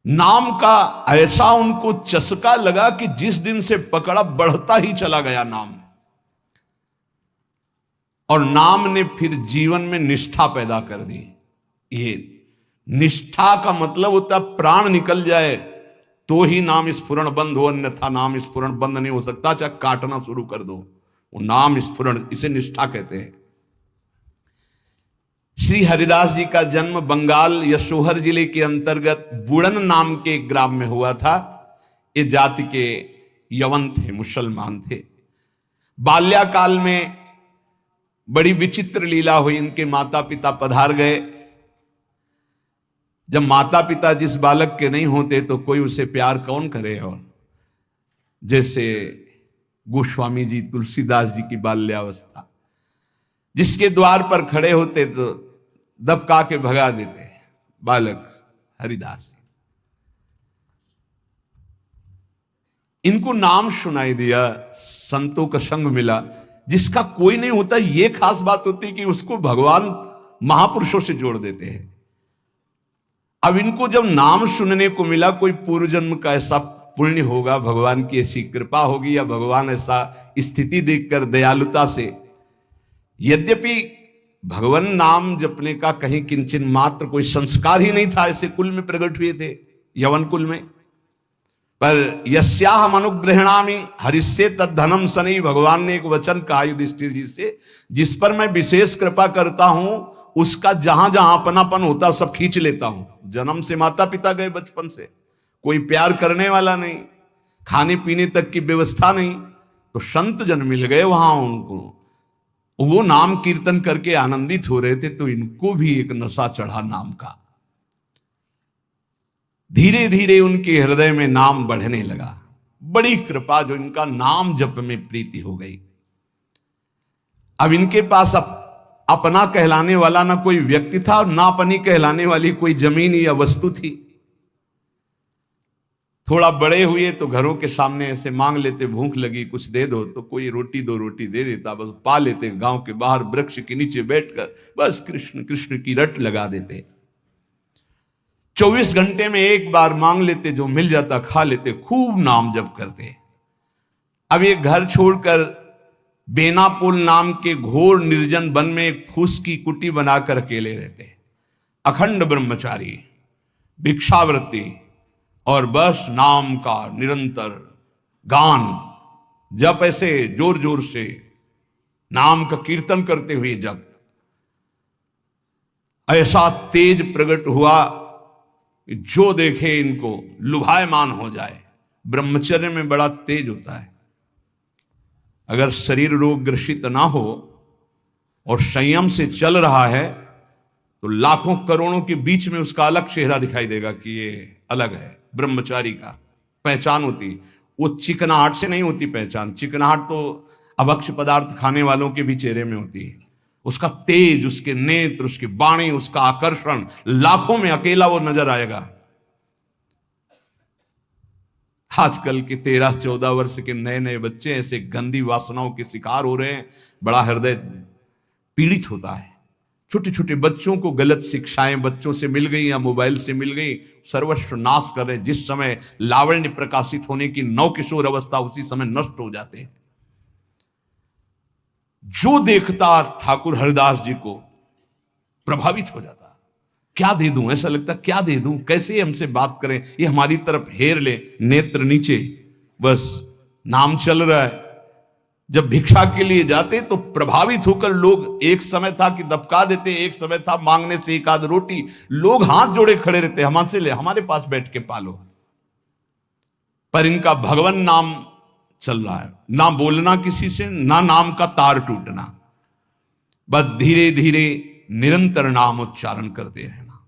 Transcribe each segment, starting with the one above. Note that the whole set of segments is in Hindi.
नाम का ऐसा उनको चस्का लगा कि जिस दिन से पकड़ा बढ़ता ही चला गया नाम। और नाम ने फिर जीवन में निष्ठा पैदा कर दी। ये निष्ठा का मतलब होता है प्राण निकल जाए तो ही नाम स्फुरण बंद हो, अन्यथा नाम स्फुरण बंद नहीं हो सकता, चाहे काटना शुरू कर दो वो नाम स्फुरण, इसे निष्ठा कहते हैं। श्री हरिदास जी का जन्म बंगाल यशोहर जिले के अंतर्गत बुड़न नाम के एक ग्राम में हुआ था। ये जाति के यवन थे, मुसलमान थे। बाल्याकाल में बड़ी विचित्र लीला हुई। इनके माता पिता पधार गए। जब माता पिता जिस बालक के नहीं होते तो कोई उसे प्यार कौन करे। और जैसे गोस्वामी जी, तुलसीदास जी की बाल्यावस्था, जिसके द्वार पर खड़े होते तो दबका के भगा देते बालक हरिदास जी। इनको नाम सुनाई दिया, संतों का संग मिला। जिसका कोई नहीं होता यह खास बात होती कि उसको भगवान महापुरुषों से जोड़ देते हैं। अब इनको जब नाम सुनने को मिला, कोई पूर्व जन्म का ऐसा पुण्य होगा, भगवान की ऐसी कृपा होगी, या भगवान ऐसा स्थिति देखकर दयालुता से, यद्यपि भगवान नाम जपने का कहीं किंचन मात्र कोई संस्कार ही नहीं था, ऐसे कुल में प्रकट हुए थे, यवन कुल में। पर यस्याहम अनुग्रहणामि हरिष्ये तद्धनम सनी, भगवान ने एक वचन कहा युधिष्ठिर जी से, जिस पर मैं विशेष कृपा करता हूं उसका जहां जहां अपनापन होता सब खींच लेता हूं। जन्म से माता पिता गए, बचपन से कोई प्यार करने वाला नहीं, खाने पीने तक की व्यवस्था नहीं, तो संत जन मिल गए वहां उनको। वो नाम कीर्तन करके आनंदित हो रहे थे, तो इनको भी एक नशा चढ़ा नाम का। धीरे धीरे उनके हृदय में नाम बढ़ने लगा। बड़ी कृपा जो इनका नाम जप में प्रीति हो गई। अब इनके पास अपना कहलाने वाला ना कोई व्यक्ति था और ना अपनी कहलाने वाली कोई जमीन या वस्तु थी। थोड़ा बड़े हुए तो घरों के सामने ऐसे मांग लेते, भूख लगी कुछ दे दो, तो कोई रोटी दो रोटी दे देता, बस पा लेते। गांव के बाहर वृक्ष के नीचे बैठकर बस कृष्ण कृष्ण की रट लगा देते। 24 घंटे में एक बार मांग लेते, जो मिल जाता खा लेते, खूब नाम जप करते। अब ये घर छोड़कर बेनापुल नाम के घोर निर्जन वन में एक फूस की कुटी बनाकर अकेले रहते, अखंड ब्रह्मचारी, भिक्षावृत्ति और बस नाम का निरंतर गान जप, ऐसे जोर जोर से नाम का कीर्तन करते हुए जब ऐसा तेज प्रकट हुआ कि जो देखे इनको लुभायमान हो जाए। ब्रह्मचर्य में बड़ा तेज होता है। अगर शरीर रोग ग्रसित ना हो और संयम से चल रहा है तो लाखों करोड़ों के बीच में उसका अलग चेहरा दिखाई देगा कि ये अलग है। ब्रह्मचारी का पहचान होती, वो चिकनाहट से नहीं होती पहचान। चिकनाहट तो अभक्ष्य पदार्थ खाने वालों के भी चेहरे में होती है। उसका तेज, उसके नेत्र, उसकी वाणी, उसका आकर्षण, लाखों में अकेला वो नजर आएगा। आजकल के 13-14 वर्ष के नए नए बच्चे ऐसे गंदी वासनाओं के शिकार हो रहे हैं, बड़ा हृदय पीड़ित होता है। छोटे छोटे बच्चों को गलत शिक्षाएं बच्चों से मिल गई या मोबाइल से मिल गई, सर्वस्व नाश कर रहे। जिस समय लावण्य प्रकाशित होने की नवकिशोर अवस्था, उसी समय नष्ट हो जाते हैं। जो देखता ठाकुर हरिदास जी को प्रभावित हो जाता। क्या दे दूं, ऐसा लगता क्या दे दूं, कैसे हमसे बात करें, ये हमारी तरफ हेर ले, नेत्र नीचे, बस नाम चल रहा है। जब भिक्षा के लिए जाते तो प्रभावित होकर लोग, एक समय था कि दबका देते, एक समय था मांगने से एक आध रोटी, लोग हाथ जोड़े खड़े रहते, हमसे ले, हमारे पास बैठ के पालो। पर इनका भगवान नाम चल रहा है, ना बोलना किसी से, ना नाम का तार टूटना, बस धीरे धीरे निरंतर नाम उच्चारण करते रहना।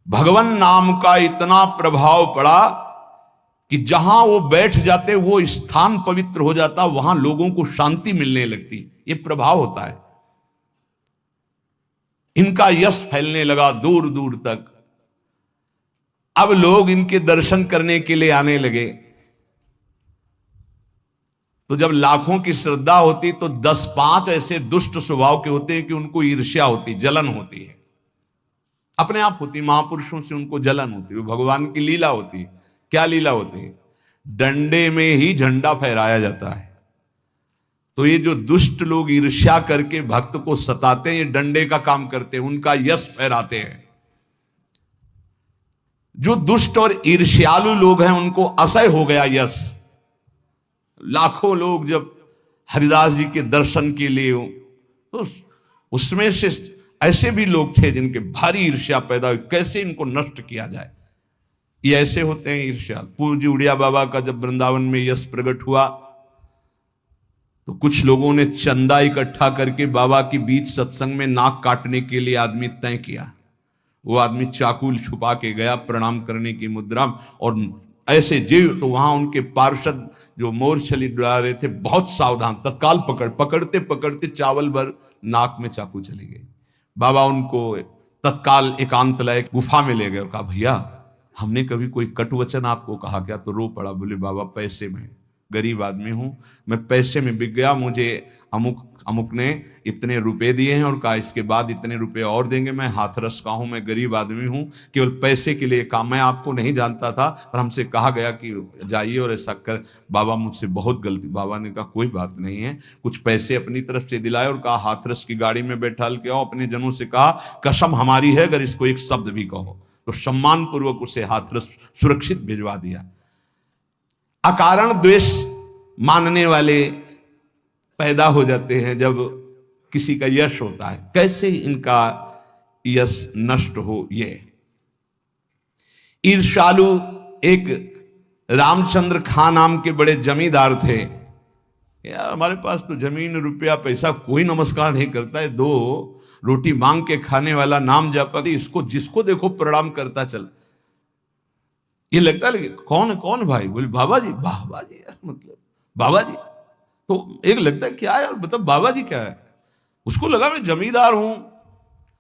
भगवान नाम का इतना प्रभाव पड़ा कि जहां वो बैठ जाते वो स्थान पवित्र हो जाता, वहां लोगों को शांति मिलने लगती। ये प्रभाव होता है। इनका यश फैलने लगा दूर दूर तक। अब लोग इनके दर्शन करने के लिए आने लगे। तो जब लाखों की श्रद्धा होती तो 10-5 ऐसे दुष्ट स्वभाव के होते हैं कि उनको ईर्ष्या होती, जलन होती है। अपने आप होती, महापुरुषों से उनको जलन होती, वो भगवान की लीला होती। क्या लीला होती है? डंडे में ही झंडा फहराया जाता है। तो ये जो दुष्ट लोग ईर्ष्या करके भक्त को सताते हैं, ये डंडे का काम करते हैं, उनका यश फहराते हैं। जो दुष्ट और ईर्ष्यालु लोग हैं उनको असह्य हो गया यश। लाखों लोग जब हरिदास जी के दर्शन के लिए हो, तो उसमें से ऐसे भी लोग थे जिनके भारी ईर्ष्या पैदा हुई, कैसे इनको नष्ट किया जाए। ये ऐसे होते हैं ईर्ष्या। पूज्य उड़िया बाबा का जब वृंदावन में यश प्रकट हुआ तो कुछ लोगों ने चंदा इकट्ठा करके बाबा के बीच सत्संग में नाक काटने के लिए आदमी तय किया। वो आदमी चाकू छुपा के गया प्रणाम करने की मुद्रा, और ऐसे जीव तो वहां उनके पार्षद जो मोरछली डुला रहे थे बहुत सावधान, तत्काल पकड़ते पकड़ते चावल भर नाक में चाकू चली गई। बाबा उनको तत्काल एकांत लायक गुफा में ले गए और कहा, भैया हमने कभी कोई कटु वचन आपको कहा क्या? तो रो पड़ा, बोले बाबा पैसे में, गरीब आदमी हूं मैं, पैसे में बिक गया, मुझे अमुक अमुक ने इतने रुपए दिए हैं और कहा इसके बाद इतने रुपए और देंगे, मैं हाथरस का हूं, मैं गरीब आदमी हूं, केवल पैसे के लिए काम, मैं आपको नहीं जानता था पर हमसे कहा गया कि जाइए और ऐसा कर। बाबा मुझसे बहुत गलती। बाबा ने कहा कोई बात नहीं है, कुछ पैसे अपनी तरफ से दिलाए और कहा हाथरस की गाड़ी में बैठाल के आओ। अपने जनों से कहा कसम हमारी है अगर इसको एक शब्द भी कहो, तो सम्मान पूर्वक उसे हाथरस सुरक्षित भिजवा दिया। अकारण द्वेष मानने वाले पैदा हो जाते हैं जब किसी का यश होता है। कैसे इनका यश नष्ट हो? ये ईर्ष्यालु एक रामचंद्र खां नाम के बड़े जमींदार थे। यार हमारे पास तो जमीन रुपया पैसा कोई नमस्कार नहीं करता है, दो रोटी मांग के खाने वाला नाम जपती, इसको जिसको देखो प्रणाम करता चल। ये लगता है कौन कौन भाई? बोले बाबा जी। बाबा जी मतलब बाबा जी, तो एक लगता है क्या है यार, मतलब बाबा जी क्या है? उसको लगा मैं जमींदार हूं,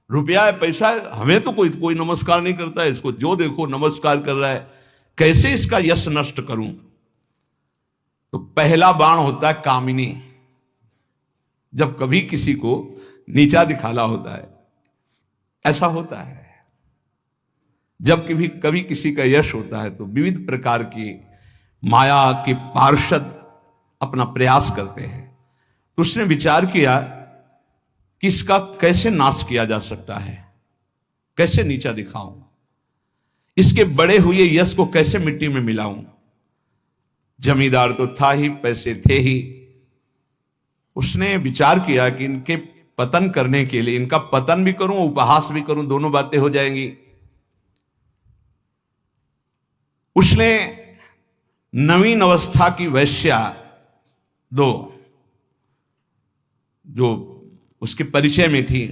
रुपया है पैसा है, हमें तो कोई नमस्कार नहीं करता है, इसको जो देखो नमस्कार कर रहा है, कैसे इसका यश नष्ट करूं? तो पहला बाण होता है कामिनी। जब कभी किसी को नीचा दिखाना होता है, ऐसा होता है। जब कभी किसी का यश होता है तो विविध प्रकार की माया के पार्षद अपना प्रयास करते हैं। तो उसने विचार किया कि इसका कैसे नाश किया जा सकता है, कैसे नीचा दिखाऊं, इसके बड़े हुए यश को कैसे मिट्टी में मिलाऊं। जमींदार तो था ही, पैसे थे ही। उसने विचार किया कि इनके पतन करने के लिए, इनका पतन भी करूं उपहास भी करूं, दोनों बातें हो जाएंगी। उसने नवीन अवस्था की वैश्या दो जो उसके परिचय में थी,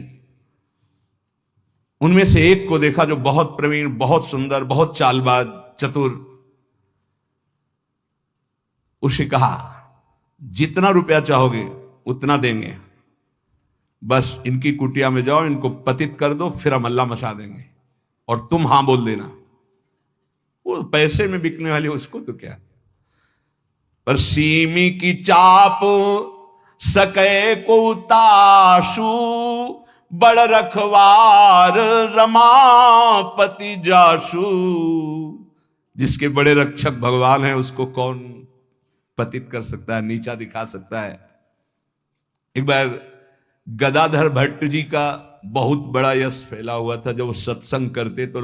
उनमें से एक को देखा जो बहुत प्रवीण, बहुत सुंदर, बहुत चालबाज, चतुर। उसे कहा जितना रुपया चाहोगे उतना देंगे, बस इनकी कुटिया में जाओ, इनको पतित कर दो, फिर हम अल्लाह मचा देंगे और तुम हां बोल देना। वो पैसे में बिकने वाली उसको तो क्या, पर सीमी की चाप सके को ताशु, बड़ रखवार रमापति जाशु। जिसके बड़े रक्षक भगवान है उसको कौन पतित कर सकता है, नीचा दिखा सकता है। एक बार गदाधर भट्ट जी का बहुत बड़ा यश फैला हुआ था। जब वो सत्संग करते तो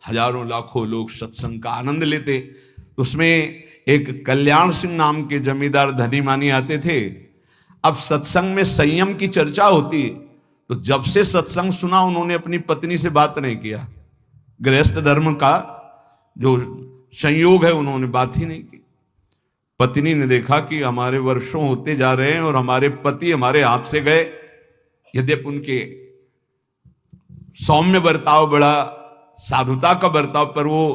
हजारों लाखों लोग सत्संग का आनंद लेते। तो उसमें एक कल्याण सिंह नाम के जमींदार धनी मानी आते थे। अब सत्संग में संयम की चर्चा होती, तो जब से सत्संग सुना उन्होंने अपनी पत्नी से बात नहीं किया। गृहस्थ धर्म का जो संयोग है उन्होंने बात ही नहीं की। पत्नी ने देखा कि हमारे वर्षों होते जा रहे हैं और हमारे पति हमारे हाथ से गए। यद्यपि उनके सौम्य बर्ताव, बड़ा साधुता का बर्ताव, पर वो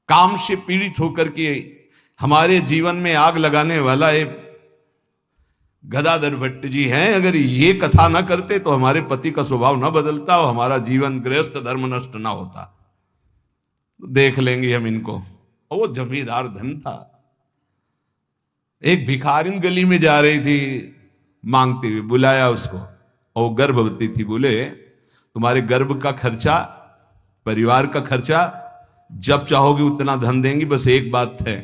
काम से पीड़ित होकर के हमारे जीवन में आग लगाने वाला एक गदाधर भट्ट जी हैं। अगर ये कथा ना करते तो हमारे पति का स्वभाव ना बदलता और हमारा जीवन गृहस्थ धर्म नष्ट ना होता। देख लेंगे हम इनको। और वो जमींदार धन था। एक भिखारिन गली में जा रही थी मांगती हुई, बुलाया उसको और गर्भवती थी। बोले तुम्हारे गर्भ का खर्चा, परिवार का खर्चा, जब चाहोगे उतना धन देंगी, बस एक बात है।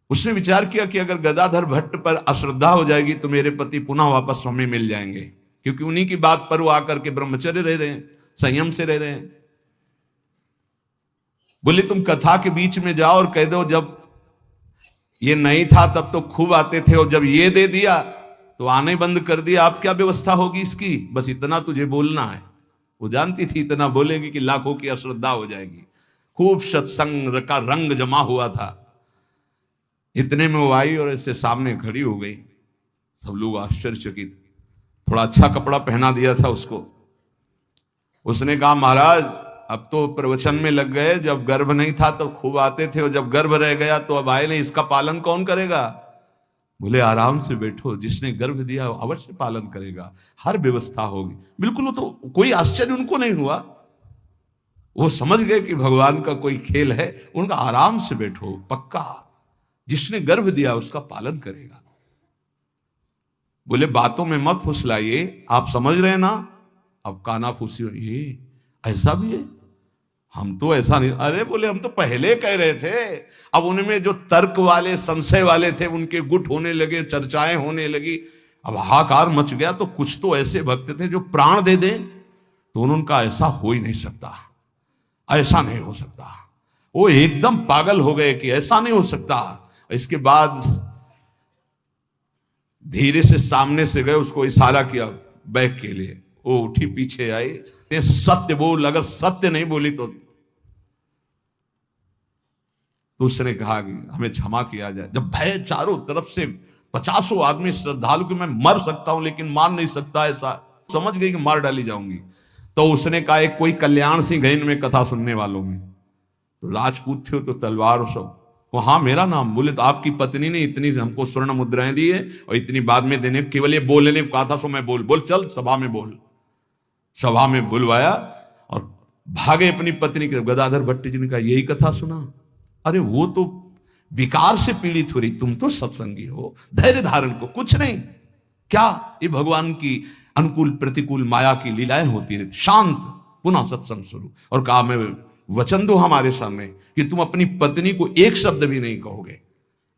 उसने विचार किया कि अगर गदाधर भट्ट पर अश्रद्धा हो जाएगी तो मेरे पति पुनः वापस हमें मिल जाएंगे, क्योंकि उन्हीं की बात पर वो आकर के ब्रह्मचर्य रह रहे हैं, संयम से रह रहे हैं। बोले तुम कथा के बीच में जाओ और कह दो जब ये नहीं था तब तो खूब आते थे, और जब ये दे दिया तो आने बंद कर दिया, अब क्या व्यवस्था होगी इसकी, बस इतना तुझे बोलना है। वो जानती थी इतना बोलेगी कि लाखों की अश्रद्धा हो जाएगी। खूब सत्संग का रंग जमा हुआ था। इतने में वो आई और ऐसे सामने खड़ी हो गई। सब लोग आश्चर्यचकित। थोड़ा अच्छा कपड़ा पहना दिया था उसको। उसने कहा महाराज अब तो प्रवचन में लग गए, जब गर्भ नहीं था तो खूब आते थे, और जब गर्भ रह गया तो अब आए नहीं, इसका पालन कौन करेगा? बोले आराम से बैठो, जिसने गर्भ दिया अवश्य पालन करेगा, हर व्यवस्था होगी। बिल्कुल, वो तो कोई आश्चर्य उनको नहीं हुआ। वो समझ गए कि भगवान का कोई खेल है। उनका आराम से बैठो, पक्का जिसने गर्भ दिया उसका पालन करेगा। बोले बातों में मत फुसलाइए, आप समझ रहे हैं ना? अब काना फूसी, ये ऐसा भी है, हम तो ऐसा नहीं। अरे बोले हम तो पहले कह रहे थे। अब उनमें जो तर्क वाले, संशय वाले थे, उनके गुट होने लगे, चर्चाएं होने लगी, अब हाहाकार मच गया। तो कुछ तो ऐसे भक्त थे जो प्राण दे दें, तो उनका ऐसा हो ही नहीं सकता, ऐसा नहीं हो सकता। वो एकदम पागल हो गए कि ऐसा नहीं हो सकता। इसके बाद धीरे से सामने से गए, उसको इशारा किया बैग के लिए। वो उठी, पीछे आई, सत्य बोल, अगर सत्य नहीं बोली तो उसने कहा कि हमें क्षमा किया जाए। जब भय चारों तरफ से 50 आदमी श्रद्धालु कि मैं मर सकता हूं लेकिन मार नहीं सकता, ऐसा समझ गई कि मार डाली जाऊंगी। तो उसने कहा एक कोई कल्याण सिंह है इनमें कथा सुनने वालों में, तो राजपूत थे तो तलवार और सब। वो हाँ मेरा नाम। बोले तो आपकी पत्नी ने इतनी हमको स्वर्ण मुद्राएं दी है और इतनी बाद में देने, केवल ये बोलने को कहा था, सो मैं बोल चल सभा में बोल। सभा में बुलवाया और भागे अपनी पत्नी के। गदाधर भट्ट जी ने कहा यही कथा सुना? अरे वो तो विकार से पीड़ित हो रही, तुम तो सत्संगी हो, धैर्य धारण को कुछ नहीं। क्या ये भगवान की अनुकूल प्रतिकूल माया की लीलाएं होती रहती। शांत, पुनः सत्संग शुरू। और कहा मैं वचन दो हमारे सामने कि तुम अपनी पत्नी को एक शब्द भी नहीं कहोगे।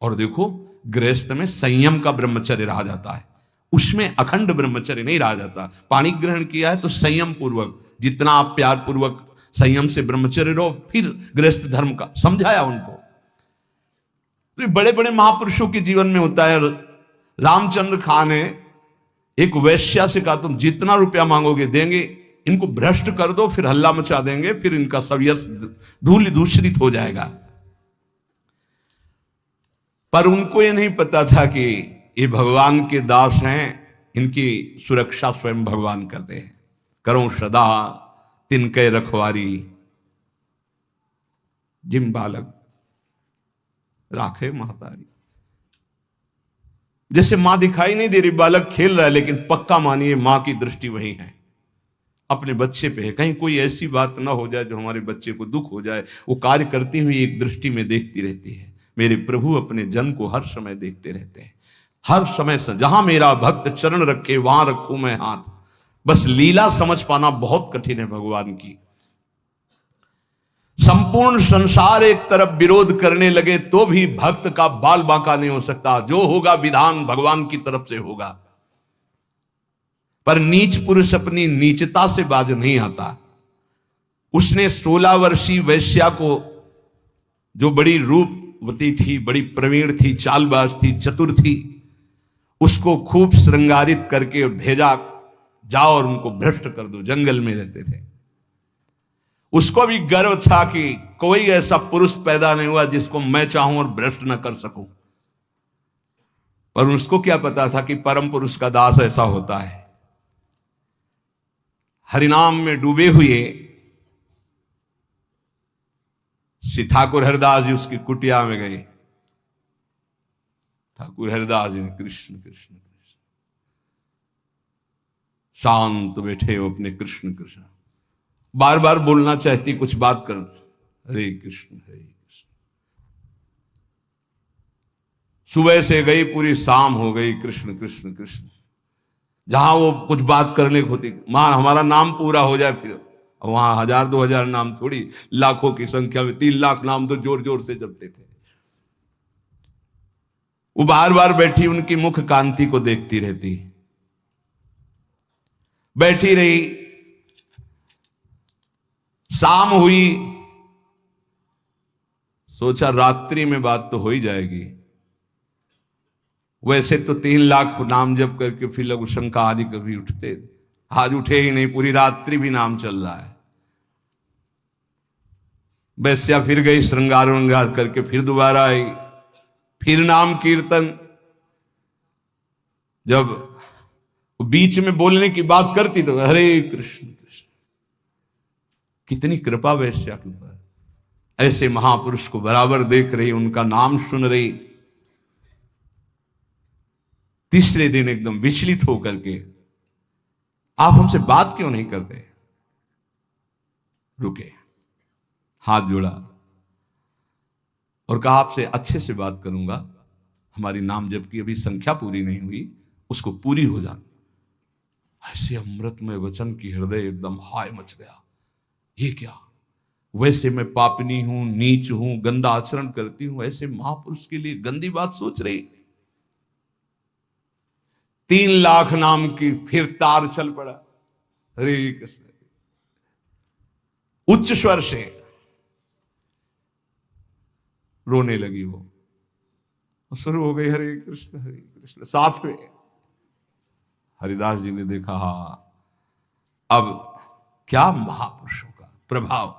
और देखो गृहस्थ में संयम का ब्रह्मचर्य रहा जाता है, उसमें अखंड ब्रह्मचर्य नहीं रहा जाता। पानी ग्रहण किया है तो संयम पूर्वक, जितना आप प्यार पूर्वक संयम से ब्रह्मचर्य रहो, फिर गृहस्थ धर्म का समझाया उनको। तो ये बड़े बड़े महापुरुषों के जीवन में होता है। रामचंद्र खान ने एक वैश्या से कहा तुम जितना रुपया मांगोगे देंगे, इनको भ्रष्ट कर दो, फिर हल्ला मचा देंगे, फिर इनका सब यश धूल दूषित हो जाएगा। पर उनको ये नहीं पता था कि ये भगवान के दास हैं, इनकी सुरक्षा स्वयं भगवान करते हैं। करो सदा तिनके रखवारी, जिम बालक राखे महतारी। जैसे मां दिखाई नहीं दे रही, बालक खेल रहा है, लेकिन पक्का मानिए मां की दृष्टि वही है, अपने बच्चे पे है। कहीं कोई ऐसी बात ना हो जाए जो हमारे बच्चे को दुख हो जाए। वो कार्य करती हुई एक दृष्टि में देखती रहती है। मेरे प्रभु अपने जन को हर समय देखते रहते हैं, हर समय से। जहां मेरा भक्त चरण रखे वहां रखूं मैं हाथ। बस लीला समझ पाना बहुत कठिन है भगवान की। संपूर्ण संसार एक तरफ विरोध करने लगे तो भी भक्त का बाल बांका नहीं हो सकता। जो होगा विधान भगवान की तरफ से होगा। पर नीच पुरुष अपनी नीचता से बाज नहीं आता। उसने 16 वर्षीय वैश्या को, जो बड़ी रूपवती थी, बड़ी प्रवीण थी, चालबाज थी, चतुर थी, उसको खूब श्रृंगारित करके भेजा, जाओ और उनको भ्रष्ट कर दो। जंगल में रहते थे। उसको भी गर्व था कि कोई ऐसा पुरुष पैदा नहीं हुआ जिसको मैं चाहूं और भ्रष्ट न कर सकूं। पर उसको क्या पता था कि परम पुरुष का दास ऐसा होता है। हरिनाम में डूबे हुए श्री ठाकुर हरिदास जी उसकी कुटिया में गए। ठाकुर हरिदास जी ने कृष्ण कृष्ण कृष्ण, शांत बैठे हो अपने कृष्ण कृष्ण, बार बार बोलना चाहती कुछ बात कर, हरे कृष्ण हरे कृष्ण। सुबह से गई, पूरी शाम हो गई, कृष्ण कृष्ण कृष्ण। जहां वो कुछ बात करने को होती, मां हमारा नाम पूरा हो जाए, फिर वहां 1000-2000 नाम थोड़ी, लाखों की संख्या में 3 लाख नाम तो जोर जोर से जपते थे। वो बार बार बैठी उनकी मुख कांति को देखती रहती, बैठी रही। शाम हुई, सोचा रात्रि में बात तो हो ही जाएगी। वैसे तो 3 लाख नाम जप करके फिर लघु शंका आदि कभी उठते, आज उठे ही नहीं, पूरी रात्रि भी नाम चल रहा है। वैश्या फिर गई, श्रृंगार वृंगार करके फिर दोबारा आई, फिर नाम कीर्तन। जब बीच में बोलने की बात करती तो हरे कृष्ण कृष्ण। कितनी कृपा वैश्या के ऊपर, ऐसे महापुरुष को बराबर देख रही, उनका नाम सुन रही। तीसरे दिन एकदम विचलित होकर के, आप हमसे बात क्यों नहीं करते? रुके, हाथ जोड़ा और कहा आपसे अच्छे से बात करूंगा, हमारी नाम जप की अभी संख्या पूरी नहीं हुई, उसको पूरी हो जाए। ऐसे अमृतमय वचन की हृदय एकदम हाय मच गया। ये क्या, वैसे मैं पापनी हूं, नीच हूं, गंदा आचरण करती हूं, ऐसे महापुरुष के लिए गंदी बात सोच रही। 3 लाख नाम की फिर तार चल पड़ा, हरे कृष्ण, उच्च स्वर से रोने लगी। वो शुरू हो गई हरे कृष्ण। साथ में हरिदास जी ने देखा, अब क्या महापुरुषों का प्रभाव।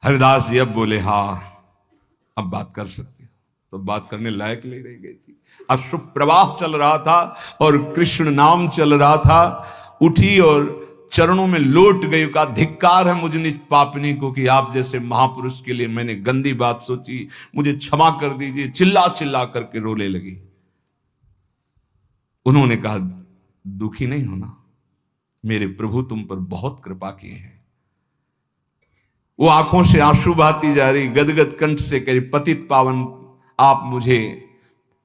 हरिदास जी अब बोले, अब बात कर सकती हो। तो बात करने लायक नहीं रह गई थी। अश्रु प्रवाह चल रहा था और कृष्ण नाम चल रहा था। उठी और चरणों में लौट गई, का धिक्कार है मुझ निज पापनी को कि आप जैसे महापुरुष के लिए मैंने गंदी बात सोची, मुझे क्षमा कर दीजिए। चिल्ला चिल्ला करके रोने लगी। उन्होंने कहा, दुखी नहीं होना, मेरे प्रभु तुम पर बहुत कृपा किए हैं। वो आंखों से आंसू बहाती जा रही, गदगद कंठ से कह रही, पतित पावन आप मुझे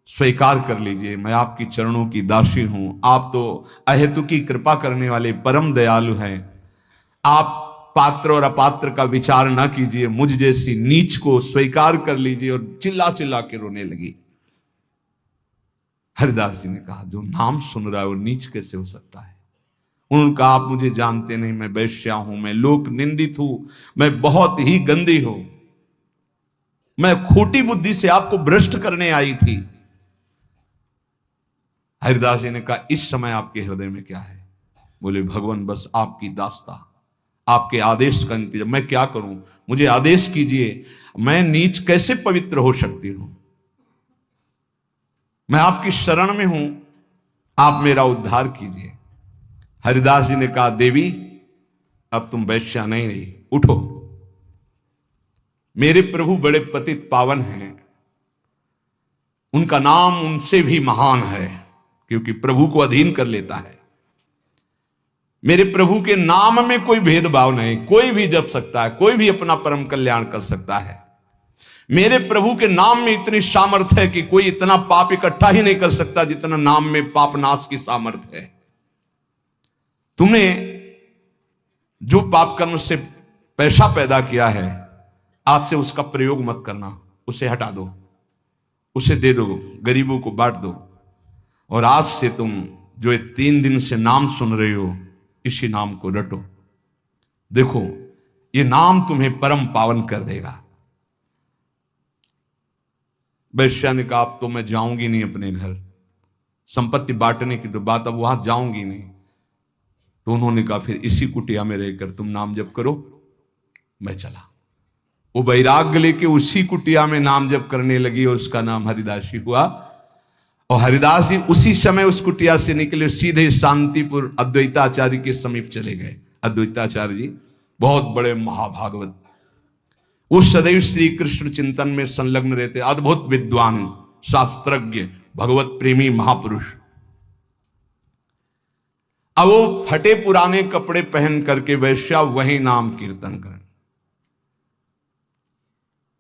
स्वीकार कर लीजिए, मैं आपकी चरणों की दासी हूं। आप तो अहेतु की कृपा करने वाले परम दयालु हैं। आप पात्र और अपात्र का विचार ना कीजिए, मुझ जैसी नीच को स्वीकार कर लीजिए। और चिल्ला चिल्ला के रोने लगी। हरिदास जी ने कहा, जो नाम सुन रहा है वो नीच कैसे हो सकता है? उन्होंने कहा, आप मुझे जानते नहीं, मैं वैश्या हूं, मैं लोक निंदित हूं, मैं बहुत ही गंदी हूं, मैं खोटी बुद्धि से आपको भ्रष्ट करने आई थी। हरिदास जी ने कहा, इस समय आपके हृदय में क्या है? बोले, भगवान बस आपकी दास्ता, आपके आदेश का इंतजार। मैं क्या करूं, मुझे आदेश कीजिए। मैं नीच कैसे पवित्र हो सकती हूं? मैं आपकी शरण में हूं, आप मेरा उद्धार कीजिए। हरिदास जी ने कहा, देवी अब तुम वैश्या नहीं रही, उठो। मेरे प्रभु बड़े पतित पावन हैं, उनका नाम उनसे भी महान है, क्योंकि प्रभु को अधीन कर लेता है। मेरे प्रभु के नाम में कोई भेदभाव नहीं, कोई भी जप सकता है, कोई भी अपना परम कल्याण कर सकता है। मेरे प्रभु के नाम में इतनी सामर्थ्य है कि कोई इतना पाप इकट्ठा ही नहीं कर सकता जितना नाम में पाप नाश की सामर्थ्य है। तुमने जो पाप कर्म से पैसा पैदा किया है, आज से उसका प्रयोग मत करना, उसे हटा दो, उसे दे दो, गरीबों को बांट दो। और आज से तुम जो 3 दिन से नाम सुन रहे हो, इसी नाम को रटो। देखो, ये नाम तुम्हें परम पावन कर देगा। वैश्या ने कहा, अब तो मैं जाऊंगी नहीं अपने घर, संपत्ति बांटने की तो बात, अब वहां जाऊंगी नहीं। तो उन्होंने कहा, फिर इसी कुटिया में रहकर तुम नाम जप करो। मैं चला। वो वैराग्य लेके उसी कुटिया में नाम जप करने लगी और उसका नाम हरिदासी हुआ। और हरिदास जी उसी समय उस कुटिया से निकले, सीधे शांतिपुर अद्वैताचार्य के समीप चले गए। अद्वैताचार्य जी बहुत बड़े महाभागवत, वो सदैव श्री कृष्ण चिंतन में संलग्न रहते, अद्भुत विद्वान, शास्त्रज्ञ, भगवत प्रेमी महापुरुष। अब वो फटे पुराने कपड़े पहन करके वैश्या वही नाम कीर्तन करें।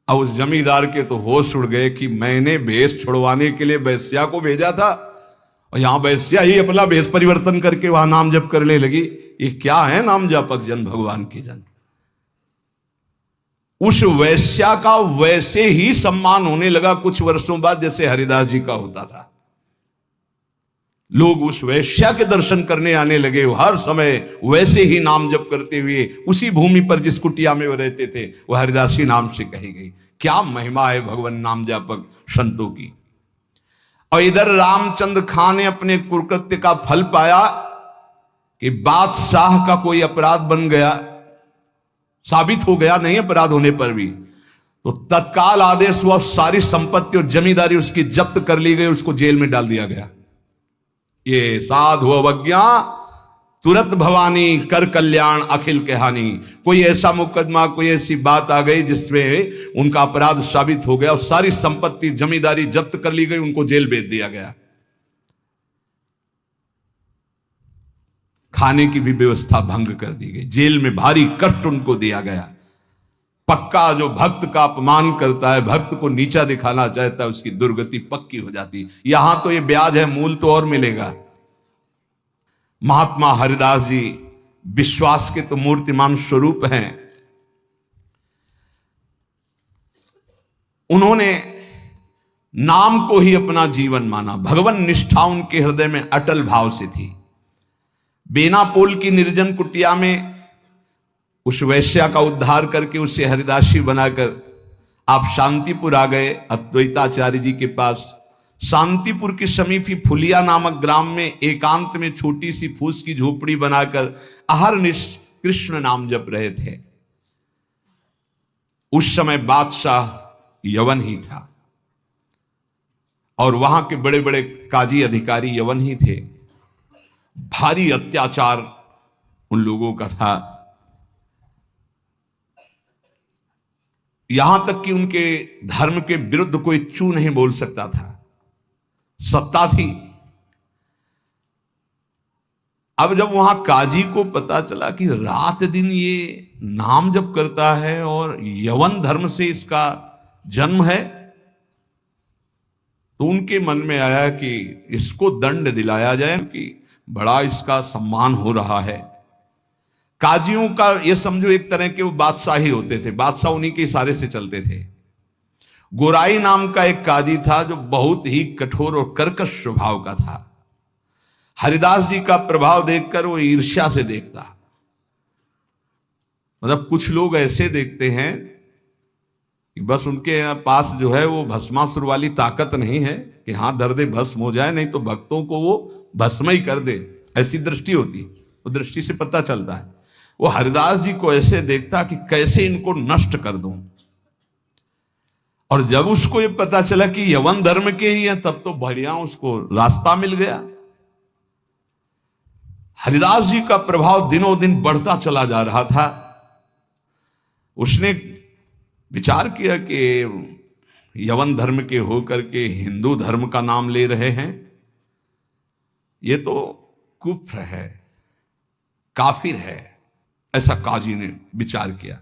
अब उस जमींदार के तो होश उड़ गए कि मैंने भेष छुड़वाने के लिए वैश्या को भेजा था और यहां वैश्या ही अपना भेष परिवर्तन करके वहां नाम जप करने लगी। ये क्या है नाम जापक जन, भगवान के जन। उस वैश्या का वैसे ही सम्मान होने लगा कुछ वर्षों बाद जैसे हरिदास जी का होता था। लोग उस वैश्या के दर्शन करने आने लगे, हर समय वैसे ही नाम जप करते हुए उसी भूमि पर जिस कुटिया में वो रहते थे वह हरिदासी नाम से कही गई। क्या महिमा है भगवान नाम जापक संतों की। और इधर रामचंद्र खां ने अपने कुकृत्य का फल पाया कि बादशाह का कोई अपराध बन गया, साबित हो गया नहीं अपराध होने पर भी, तो तत्काल आदेश हुआ सारी संपत्ति और जमींदारी उसकी जब्त कर ली गई, उसको जेल में डाल दिया गया। ये साधु अवज्ञा तुरंत भवानी कर कल्याण अखिल कहानी। कोई ऐसा मुकदमा, कोई ऐसी बात आ गई जिसमें उनका अपराध साबित हो गया और सारी संपत्ति जमींदारी जब्त कर ली गई, उनको जेल भेज दिया गया। खाने की भी व्यवस्था भंग कर दी गई, जेल में भारी कष्ट उनको दिया गया। पक्का जो भक्त का अपमान करता है, भक्त को नीचा दिखाना चाहता है, उसकी दुर्गति पक्की हो जाती। यहां तो ये ब्याज है, मूल तो और मिलेगा। महात्मा हरिदास जी विश्वास के तो मूर्तिमान स्वरूप हैं। उन्होंने नाम को ही अपना जीवन माना, भगवान निष्ठा उनके हृदय में अटल भाव से थी। बेनापोल की निर्जन कुटिया में उस वैश्या का उद्धार करके उसे हरिदासी बनाकर आप शांतिपुर आ गए, अद्वैताचार्य जी के पास। शांतिपुर के समीप ही फुलिया नामक ग्राम में एकांत में छोटी सी फूस की झोपड़ी बनाकर अहरनिश कृष्ण नाम जप रहे थे। उस समय बादशाह यवन ही था और वहां के बड़े बड़े काजी अधिकारी यवन ही थे। भारी अत्याचार उन लोगों का था, यहां तक कि उनके धर्म के विरुद्ध कोई चू नहीं बोल सकता था, सत्ता थी। अब जब वहां काजी को पता चला कि रात दिन ये नाम जप करता है और यवन धर्म से इसका जन्म है, तो उनके मन में आया कि इसको दंड दिलाया जाए कि बड़ा इसका सम्मान हो रहा है। काजियों का ये समझो एक तरह के वो बादशाह ही होते थे, बादशाह उन्हीं के इशारे से चलते थे। गोराई नाम का एक काजी था जो बहुत ही कठोर और कर्कश स्वभाव का था। हरिदास जी का प्रभाव देखकर वो ईर्ष्या से देखता। मतलब कुछ लोग ऐसे देखते हैं कि बस उनके पास जो है वो भस्मासुर वाली ताकत नहीं है कि हाथ धर दे भस्म हो जाए, नहीं तो भक्तों को वो भस्म ही कर दे, ऐसी दृष्टि होती। वो दृष्टि से पता चलता है। वो हरिदास जी को ऐसे देखता कि कैसे इनको नष्ट कर दूं। और जब उसको ये पता चला कि यवन धर्म के ही हैं, तब तो बढ़िया उसको रास्ता मिल गया। हरिदास जी का प्रभाव दिनों दिन बढ़ता चला जा रहा था। उसने विचार किया कि यवन धर्म के होकर के हिंदू धर्म का नाम ले रहे हैं, ये तो कुफ्र है, काफिर है, ऐसा काजी ने विचार किया।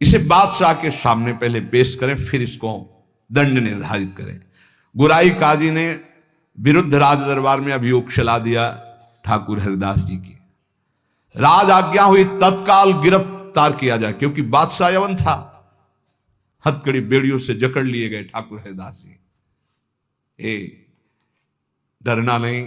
इसे बादशाह के सामने पहले पेश करें, फिर इसको दंड निर्धारित करें। गुराई काजी ने विरुद्ध राज दरबार में अभियोग चला दिया ठाकुर हरिदास जी की। राज आज्ञा हुई तत्काल गिरफ्तार किया जाए, क्योंकि बादशाह यवन था। हथकड़ी बेड़ियों से जकड़ लिए गए ठाकुर हरिदास जी। डरना नहीं,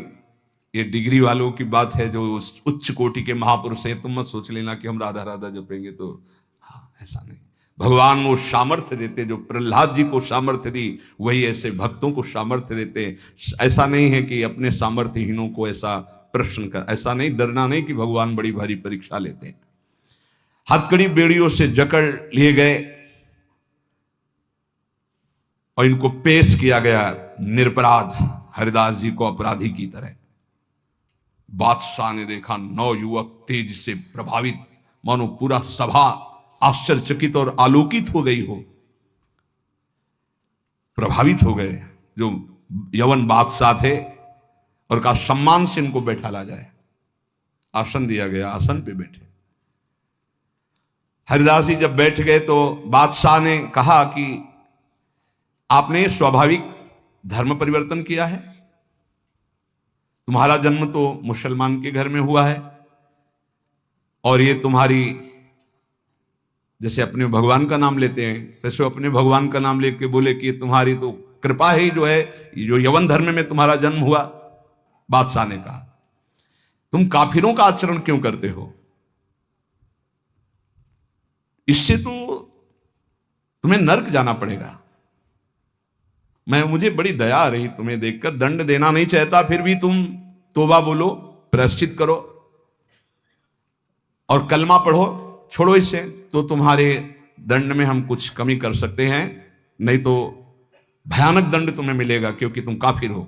ये डिग्री वालों की बात है जो उच्च कोटि के महापुरुष है। तुम मत सोच लेना कि हम राधा राधा जपेंगे तो, हाँ ऐसा नहीं। भगवान वो सामर्थ्य देते जो प्रहलाद जी को सामर्थ्य दी, वही ऐसे भक्तों को सामर्थ्य देते। ऐसा नहीं है कि अपने सामर्थ्यहीनों को ऐसा प्रश्न कर, ऐसा नहीं, डरना नहीं कि भगवान बड़ी भारी परीक्षा लेते। हथकड़ी बेड़ियों से जकड़ लिए गए और इनको पेश किया गया निरपराध हरिदास जी को अपराधी की तरह। बादशाह ने देखा 9 युवक तेज से प्रभावित, मानो पूरा सभा आश्चर्यचकित और आलोकित हो गई हो, प्रभावित हो गए। जो यवन बादशाह थे और कहा सम्मान से इनको बैठाला जाए। आसन दिया गया, आसन पे बैठे। हरिदास जी जब बैठ गए तो बादशाह ने कहा कि आपने स्वाभाविक धर्म परिवर्तन किया है, तुम्हारा जन्म तो मुसलमान के घर में हुआ है, और ये तुम्हारी, जैसे अपने भगवान का नाम लेते हैं वैसे अपने भगवान का नाम लेके बोले कि तुम्हारी तो कृपा ही जो है, जो यवन धर्म में तुम्हारा जन्म हुआ। बादशाह ने कहा तुम काफिरों का आचरण क्यों करते हो? इससे तो तुम्हें नर्क जाना पड़ेगा। मुझे बड़ी दया आ रही तुम्हें देखकर, दंड देना नहीं चाहता, फिर भी तुम तौबा बोलो, प्रायश्चित करो और कलमा पढ़ो, छोड़ो इसे, तो तुम्हारे दंड में हम कुछ कमी कर सकते हैं, नहीं तो भयानक दंड तुम्हें मिलेगा क्योंकि तुम काफिर हो।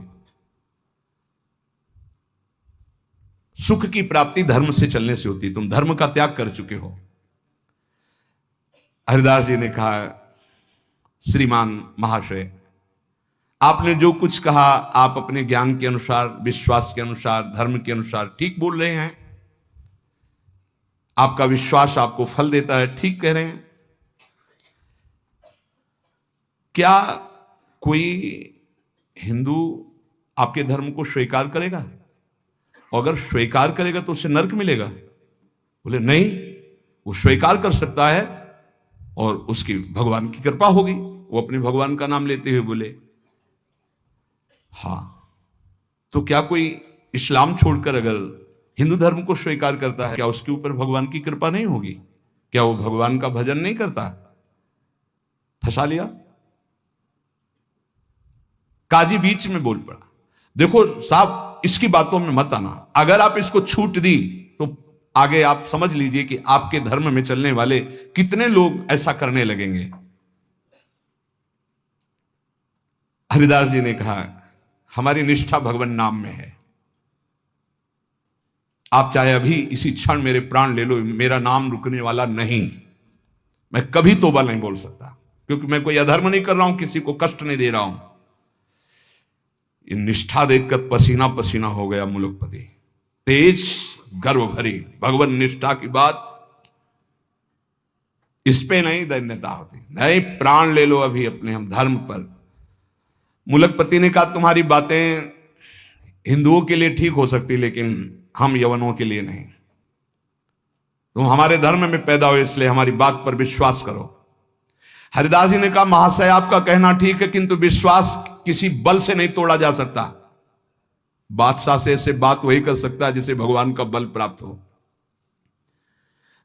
सुख की प्राप्ति धर्म से चलने से होती, तुम धर्म का त्याग कर चुके हो। हरिदास जी ने कहा श्रीमान महाशय, आपने जो कुछ कहा आप अपने ज्ञान के अनुसार, विश्वास के अनुसार, धर्म के अनुसार ठीक बोल रहे हैं। आपका विश्वास आपको फल देता है, ठीक कह रहे हैं। क्या कोई हिंदू आपके धर्म को स्वीकार करेगा? अगर स्वीकार करेगा तो उसे नरक मिलेगा? बोले नहीं, वो स्वीकार कर सकता है और उसकी भगवान की कृपा होगी। वो अपने भगवान का नाम लेते हुए बोले हाँ, तो क्या कोई इस्लाम छोड़कर अगर हिंदू धर्म को स्वीकार करता है, क्या उसके ऊपर भगवान की कृपा नहीं होगी? क्या वो भगवान का भजन नहीं करता? फंसा लिया। काजी बीच में बोल पड़ा, देखो साहब इसकी बातों में मत आना, अगर आप इसको छूट दी तो आगे आप समझ लीजिए कि आपके धर्म में चलने वाले कितने लोग ऐसा करने लगेंगे। हरिदास जी ने कहा हमारी निष्ठा भगवान नाम में है, आप चाहे अभी इसी क्षण मेरे प्राण ले लो, मेरा नाम रुकने वाला नहीं। मैं कभी तौबा नहीं बोल सकता क्योंकि मैं कोई अधर्म नहीं कर रहा हूं, किसी को कष्ट नहीं दे रहा हूं। ये निष्ठा देखकर पसीना पसीना हो गया मुलुकपति, तेज गर्व भरी भगवान निष्ठा की बात, इस पे नहीं दैन्यता होती, नहीं प्राण ले लो अभी अपने हम धर्म पर। मुलकपति ने कहा तुम्हारी बातें हिंदुओं के लिए ठीक हो सकती लेकिन हम यवनों के लिए नहीं। तुम हमारे धर्म में पैदा हो इसलिए हमारी बात पर विश्वास करो। हरिदास जी ने कहा महाशय आपका कहना ठीक है, किंतु विश्वास किसी बल से नहीं तोड़ा जा सकता। बादशाह से ऐसे बात वही कर सकता है जिसे भगवान का बल प्राप्त हो।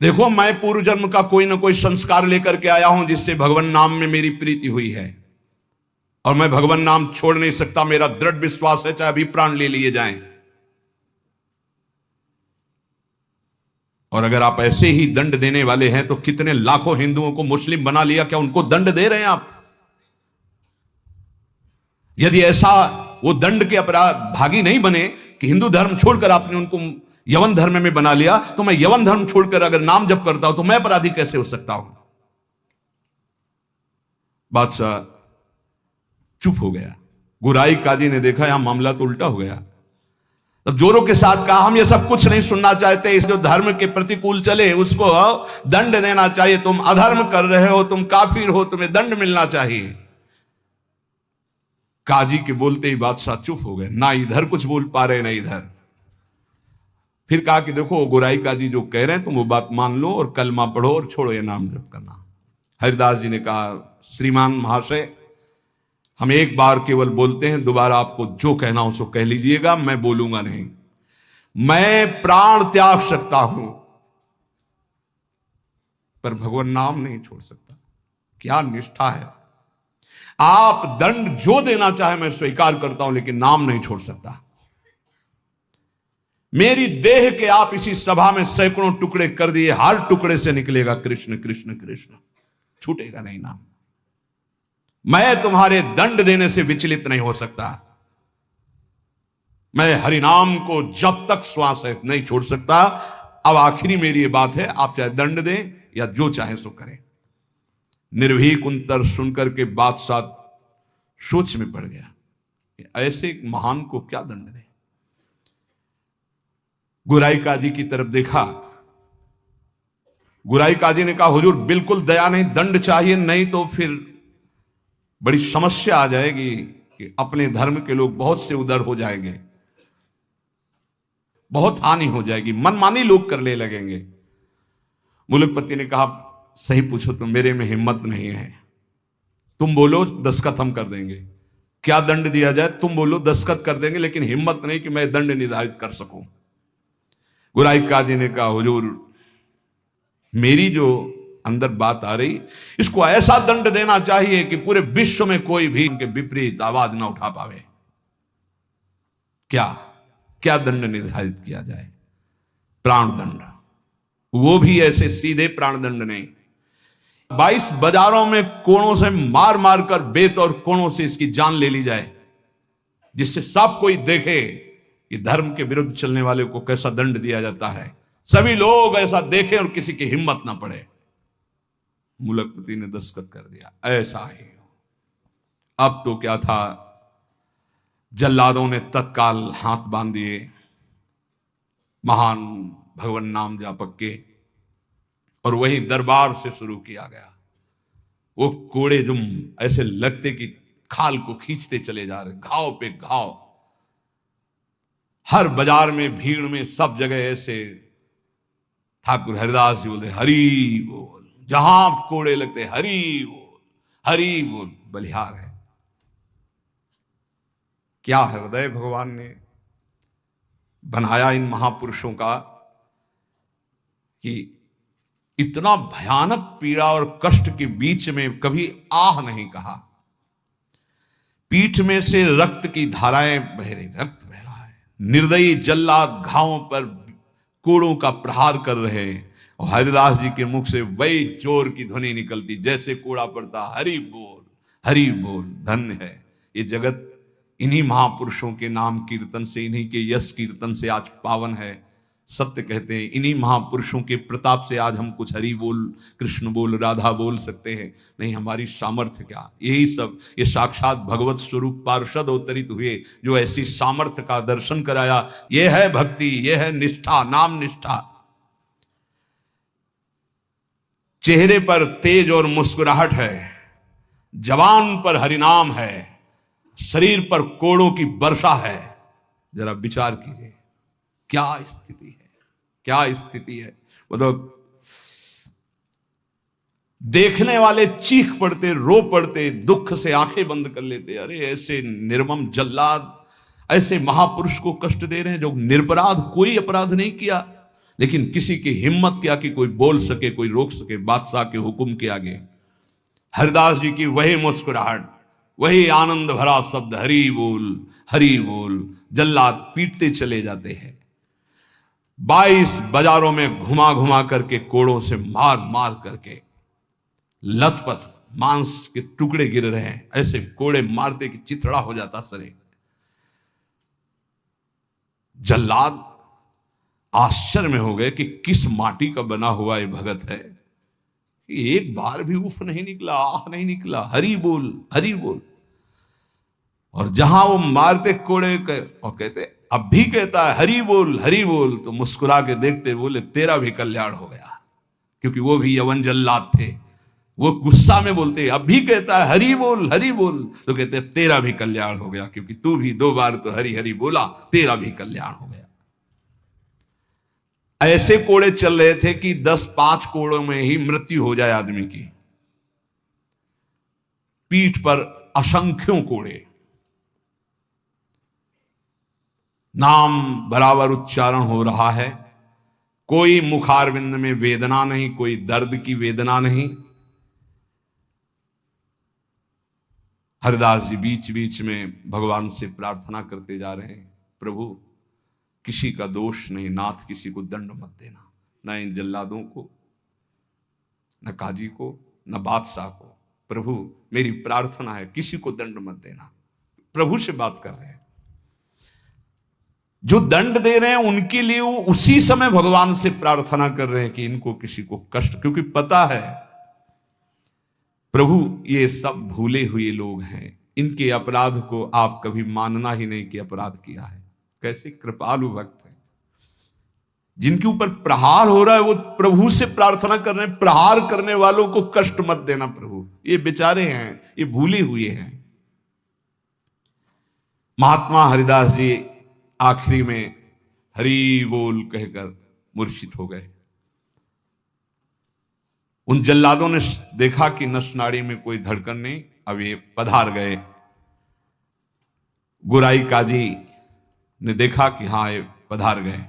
देखो मैं पूर्व जन्म का कोई ना कोई संस्कार लेकर के आया हूं जिससे भगवान नाम में मेरी प्रीति हुई है, और मैं भगवान नाम छोड़ नहीं सकता। मेरा दृढ़ विश्वास है चाहे अभी प्राण ले लिए जाएं। और अगर आप ऐसे ही दंड देने वाले हैं तो कितने लाखों हिंदुओं को मुस्लिम बना लिया, क्या उनको दंड दे रहे हैं आप? यदि ऐसा वो दंड के अपराध भागी नहीं बने कि हिंदू धर्म छोड़कर आपने उनको यवन धर्म में बना लिया, तो मैं यवन धर्म छोड़कर अगर नाम जप करता हूं तो मैं अपराधी कैसे हो सकता हूं? बादशाह चुप हो गया। गुराई काजी ने देखा यहां मामला तो उल्टा हो गया, तब जोरों के साथ कहा हम ये सब कुछ नहीं सुनना चाहते, इस जो धर्म के प्रतिकूल चले उसको दंड देना चाहिए। तुम अधर्म कर रहे हो, तुम काफिर हो, तुम्हें दंड मिलना चाहिए। काजी के बोलते ही बादशाह चुप हो गए, ना इधर कुछ बोल पा रहे ना इधर। फिर कहा कि देखो गुराई काजी जो कह रहे हैं तुम वो बात मान लो और कलमा पढ़ो और छोड़ो ये नाम जप करना। हरिदास जी ने कहा श्रीमान महाशय हम एक बार केवल बोलते हैं, दोबारा आपको जो कहना हो सो कह लीजिएगा, मैं बोलूंगा नहीं। मैं प्राण त्याग सकता हूं पर भगवान नाम नहीं छोड़ सकता। क्या निष्ठा है! आप दंड जो देना चाहे मैं स्वीकार करता हूं लेकिन नाम नहीं छोड़ सकता। मेरी देह के आप इसी सभा में सैकड़ों टुकड़े कर दिए, हर टुकड़े से निकलेगा कृष्ण कृष्ण कृष्ण, छूटेगा नहीं नाम। मैं तुम्हारे दंड देने से विचलित नहीं हो सकता। मैं हरिनाम को जब तक श्वास है नहीं छोड़ सकता। अब आखिरी मेरी ये बात है, आप चाहे दंड दें या जो चाहे सो करें। निर्भीक उत्तर सुनकर के बादशाह सोच में पड़ गया, ऐसे एक महान को क्या दंड दे। गुराई काजी की तरफ देखा। गुराई काजी ने कहा हुजूर बिल्कुल दया नहीं, दंड चाहिए, नहीं तो फिर बड़ी समस्या आ जाएगी कि अपने धर्म के लोग बहुत से उधर हो जाएंगे। बहुत हानि हो जाएगी, मनमानी लोग करने लगेंगे। मूलकपति ने कहा, सही पूछो तो मेरे में हिम्मत नहीं है, तुम बोलो दस्तखत हम कर देंगे। क्या दंड दिया जाए? तुम बोलो दस्तखत कर देंगे, लेकिन हिम्मत नहीं कि मैं दंड निर्धारित कर सकूं। गुराई काजी ने कहा, हुजूर मेरी जो अंदर बात आ रही, इसको ऐसा दंड देना चाहिए कि पूरे विश्व में कोई भी इनके विपरीत आवाज ना उठा पावे। क्या क्या दंड निर्धारित किया जाए? प्राण दंड, वो भी ऐसे सीधे प्राण दंड नहीं, 22 बाजारों में कोड़ों से मार मार कर बेतौर कोड़ों से इसकी जान ले ली जाए, जिससे सब कोई देखे कि धर्म के विरुद्ध चलने वाले को कैसा दंड दिया जाता है। सभी लोग ऐसा देखें और किसी की हिम्मत ना पड़े। मूलकपति ने दस्तखत कर दिया, ऐसा ही। अब तो क्या था, जल्लादों ने तत्काल हाथ बांध दिए महान भगवान नाम जापक के, और वही दरबार से शुरू किया गया। वो कोड़े जो ऐसे लगते कि खाल को खींचते चले जा रहे, घाव पे घाव, हर बाजार में भीड़ में सब जगह ऐसे। ठाकुर हरिदास जी बोलते, हरि बोल, जहां कोड़े लगते हरि बोल, हरि बोल। बलिहार है, क्या हृदय भगवान ने बनाया इन महापुरुषों का कि इतना भयानक पीड़ा और कष्ट के बीच में कभी आह नहीं कहा। पीठ में से रक्त की धाराएं बह रही, रक्त बह रहा है, निर्दयी जल्लाद घावों पर कोड़ों का प्रहार कर रहे, और हरिदास जी के मुख से वही जोर की ध्वनि निकलती, जैसे कोड़ा पड़ता, हरि बोल, हरि बोल। धन्य है ये जगत, इन्हीं महापुरुषों के नाम कीर्तन से, इन्हीं के यश कीर्तन से आज पावन है। सत्य कहते हैं, इन्हीं महापुरुषों के प्रताप से आज हम कुछ हरि बोल, कृष्ण बोल, राधा बोल सकते हैं। नहीं, हमारी सामर्थ्य क्या, यही सब, ये साक्षात भगवत स्वरूप पार्षद अवतरित हुए जो ऐसी सामर्थ्य का दर्शन कराया। ये है भक्ति, ये है निष्ठा, नाम निष्ठा। चेहरे पर तेज और मुस्कुराहट है, जवान पर हरिनाम है, शरीर पर कोड़ों की वर्षा है। जरा विचार कीजिए, क्या स्थिति है, क्या स्थिति है। मतलब देखने वाले चीख पड़ते, रो पड़ते, दुख से आंखें बंद कर लेते। अरे ऐसे निर्मम जल्लाद ऐसे महापुरुष को कष्ट दे रहे हैं जो निरपराध, कोई अपराध नहीं किया, लेकिन किसी की हिम्मत क्या कि कोई बोल सके, कोई रोक सके बादशाह के हुक्म के आगे। हरिदास जी की वही मुस्कुराहट, वही आनंद भरा शब्द, हरि बोल, हरि बोल। जल्लाद पीटते चले जाते हैं, 22 बाजारों में घुमा घुमा करके, कोड़ों से मार मार करके, लथपथ मांस के टुकड़े गिर रहे हैं, ऐसे कोड़े मारते कि चिथड़ा हो जाता शरीर। जल्लाद आश्चर्य में हो गए कि किस माटी का बना हुआ ये भगत है, एक बार भी उफ नहीं निकला, आह नहीं निकला, हरि बोल, हरि बोल। और जहां वो मारते कोड़े और कहते, अब भी कहता है हरि बोल, हरि बोल, तो मुस्कुरा के देखते बोले, तेरा भी कल्याण हो गया। क्योंकि वो भी यवन जल्लाद थे, वो गुस्सा में बोलते, अब भी कहता है हरि बोल, हरि बोल, तो कहते तेरा भी कल्याण हो गया, क्योंकि तू भी 2 बार तो हरि हरि बोला, तेरा भी कल्याण हो गया। ऐसे कोड़े चल रहे थे कि 10-5 कोड़ों में ही मृत्यु हो जाए आदमी की। पीठ पर असंख्यों कोड़े, नाम बराबर उच्चारण हो रहा है, कोई मुखारविंद में वेदना नहीं, कोई दर्द की वेदना नहीं। हरिदास जी बीच बीच में भगवान से प्रार्थना करते जा रहे हैं, प्रभु किसी का दोष नहीं, नाथ किसी को दंड मत देना, न इन जल्लादों को, न काजी को, न बादशाह को। प्रभु मेरी प्रार्थना है, किसी को दंड मत देना। प्रभु से बात कर रहे हैं, जो दंड दे रहे हैं उनके लिए वो उसी समय भगवान से प्रार्थना कर रहे हैं कि इनको किसी को कष्ट, क्योंकि पता है प्रभु ये सब भूले हुए लोग हैं, इनके अपराध को आप कभी मानना ही नहीं कि अपराध किया है। कैसे कृपालु भक्त हैं, जिनके ऊपर प्रहार हो रहा है वो प्रभु से प्रार्थना कर रहे हैं, प्रहार करने वालों को कष्ट मत देना प्रभु, ये बेचारे हैं, ये भूले हुए हैं। महात्मा हरिदास जी आखिरी में हरि बोल कहकर मूर्छित हो गए। उन जल्लादों ने देखा कि नस नाड़ी में कोई धड़कन नहीं, अब ये पधार गए। गोराई काजी ने देखा कि हां ये पधार गए।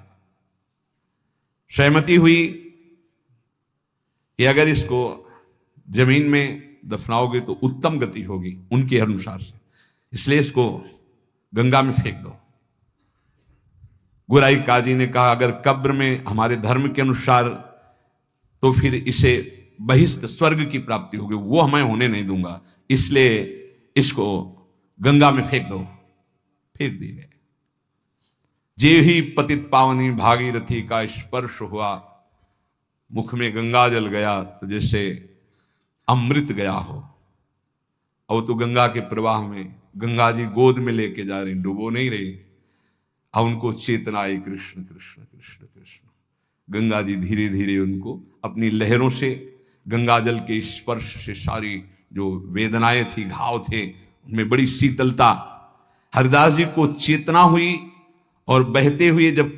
सहमति हुई कि अगर इसको जमीन में दफनाओगे तो उत्तम गति होगी उनके अनुसार से, इसलिए इसको गंगा में फेंक दो। गोराई काजी ने कहा अगर कब्र में हमारे धर्म के अनुसार तो फिर इसे बहिष्ठ स्वर्ग की प्राप्ति होगी, वो मैं होने नहीं दूंगा, इसलिए इसको गंगा में फेंक दो। फेंक दिए गए। जे ही पतित पावनी भागीरथी का स्पर्श हुआ, मुख में गंगा जल गया तो जैसे अमृत गया हो। और तो गंगा के प्रवाह में गंगा जी गोद में लेके जा रही, डुबो नहीं रही। अब उनको चेतना आई, कृष्ण कृष्ण कृष्ण कृष्ण। गंगा जी धीरे धीरे उनको अपनी लहरों से, गंगा जल के स्पर्श से सारी जो वेदनाएं थी, घाव थे, उनमें बड़ी शीतलता। हरिदास जी को चेतना हुई और बहते हुए जब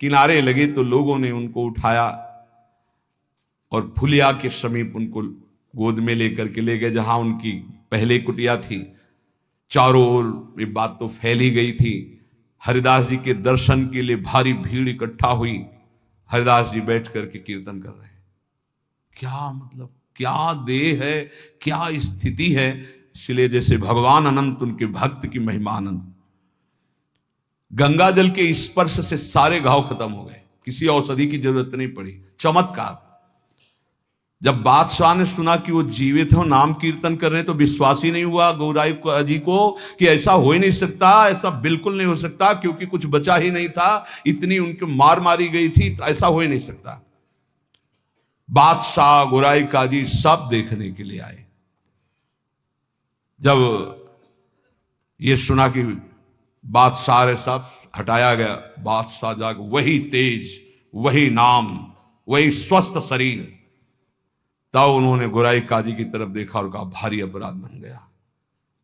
किनारे लगे तो लोगों ने उनको उठाया और फुलिया के समीप उनको गोद में लेकर के ले गए, जहां उनकी पहले कुटिया थी। चारों ओर ये बात तो फैली गई थी। हरिदास जी के दर्शन के लिए भारी भीड़ इकट्ठा हुई। हरिदास जी बैठ करके कीर्तन कर रहे हैं। क्या मतलब, क्या देह है, क्या स्थिति है। इसलिए जैसे भगवान अनंत, उनके भक्त की महिमा अनंत। गंगा जल के स्पर्श से सारे घाव खत्म हो गए, किसी औषधि की जरूरत नहीं पड़ी। चमत्कार। जब बादशाह ने सुना कि वो जीवित हो, नाम कीर्तन कर रहे हैं, तो विश्वास ही नहीं हुआ गोराई जी को कि ऐसा हो ही नहीं सकता, ऐसा बिल्कुल नहीं हो सकता, क्योंकि कुछ बचा ही नहीं था, इतनी उनकी मार मारी गई थी, तो ऐसा हो ही नहीं सकता। बादशाह, गोराई काजी सब देखने के लिए आए। जब ये सुना कि बादशाह सब हटाया गया, बादशाह जाग वही तेज, वही नाम, वही स्वस्थ शरीर। तब उन्होंने गोराई काजी की तरफ देखा और कहा भारी अपराध बन गया,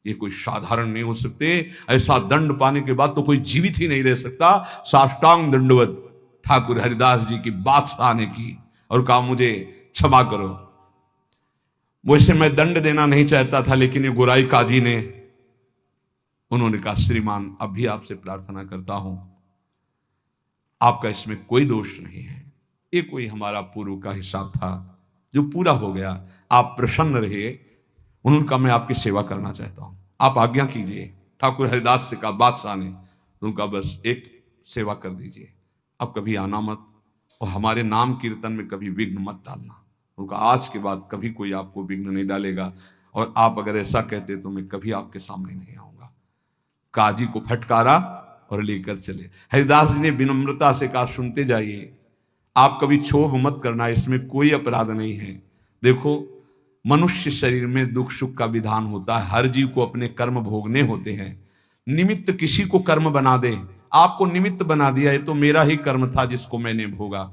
ये कोई साधारण नहीं हो सकते। ऐसा दंड पाने के बाद तो कोई जीवित ही नहीं रह सकता। साष्टांग दंडवत ठाकुर हरिदास जी की बादशाह ने की और कहा मुझे क्षमा करो, वैसे मैं दंड देना नहीं चाहता था, लेकिन ये गोराई काजी ने, उन्होंने कहा श्रीमान अब भी आपसे प्रार्थना करता हूं, आपका इसमें कोई दोष नहीं है, ये कोई हमारा पूर्व का हिसाब था जो पूरा हो गया, आप प्रसन्न रहिए। उन्होंने कहा मैं आपकी सेवा करना चाहता हूं, आप आज्ञा कीजिए। ठाकुर हरिदास से कहा बादशाह ने, उनका बस एक सेवा कर दीजिए, अब कभी आना मत और हमारे नाम कीर्तन में कभी विघ्न मत डालना। उनका आज के बाद कभी कोई आपको विघ्न नहीं डालेगा, और आप अगर ऐसा कहते तो मैं कभी आपके सामने नहीं आऊंगा। काजी को फटकारा और लेकर चले। हरिदास जी ने विनम्रता से कहा सुनते जाइए, आप कभी क्षोभ मत करना, इसमें कोई अपराध नहीं है। देखो मनुष्य शरीर में दुख सुख का विधान होता है, हर जीव को अपने कर्म भोगने होते हैं। निमित्त किसी को कर्म बना दे, आपको निमित्त बना दिया, ये तो मेरा ही कर्म था जिसको मैंने भोगा।